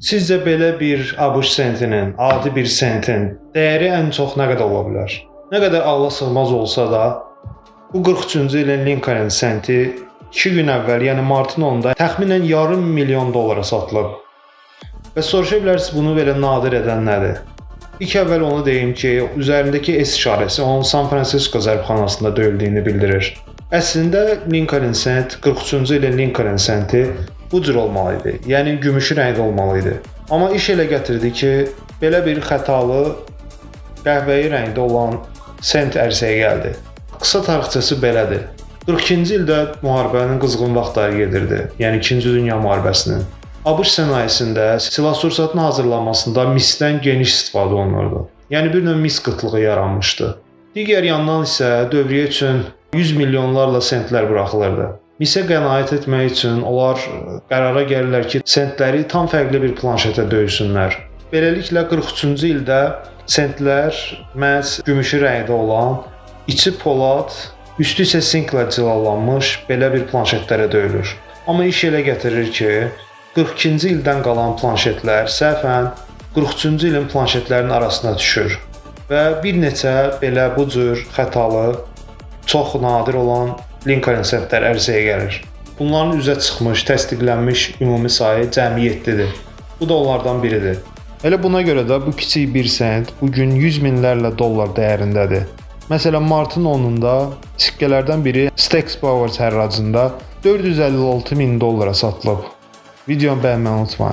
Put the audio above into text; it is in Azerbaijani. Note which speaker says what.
Speaker 1: Sizcə belə bir ABŞ sentinin, adi bir sentin dəyəri ən çox nə qədər ola bilər? Nə qədər ağla sığmaz olsa da, bu 43-cü ilin Lincoln senti 2 gün əvvəl, yəni martın 10-da təxminən yarım milyon dollara satılıb. Və soruşa bilərsiniz, bunu belə nadir edən nədir? İlk əvvəl onu deyim ki, üzərindəki S işarəsi onun San Francisco zərbxanasında döyüldüyünü bildirir. Əslində Lincoln sent, 43-cü ilin Lincoln senti bu cür olmalı idi. Yəni gümüşü rəngdə olmalı idi. Amma iş elə gətirdi ki, belə bir xətalı qəhvəyi rəngdə olan sent ərsəyə gəldi. Qısa tarixçəsi belədir. 42-ci ildə müharibənin qızğın vaxtları gedirdi. Yəni 2-ci Dünya müharibəsinin. ABŞ sənayesində silah-sursatın hazırlanmasında misdən geniş istifadə olunurdu. Yəni bir növ mis qıtlığı yaranmışdı. Digər yandan isə dövriyyə üçün 100 milyonlarla sentlər buraxılırdı. Misə qənaət etmək üçün onlar qərara gəlirlər ki, sentləri tam fərqli bir planşetə döysünlər. Beləliklə 43-cü ildə sentlər məhz gümüşü rəngdə olan, içi polad, üstü isə sinklə cilalanmış belə bir planşetlərə döyülür. Amma iş elə gətirir ki, 42-ci ildən qalan planşetlər səhvən 43-cü ilin planşetlərinin arasına düşür və bir neçə belə bu cür xətalı, çox nadir olan Lincoln sentlər ərsəyə gəlir. Bunların üzə çıxmış, təsdiqlənmiş ümumi sayı cəmi 7-dir. Bu da onlardan biridir. Elə buna görə də bu kiçik 1 sent bugün 100 minlərlə dollar dəyərindədir. Məsələn, martın 10-da sikkələrdən biri Stax Bowers hərracında 456 min dollara satılıb. Videonu bəyənməyi unutma.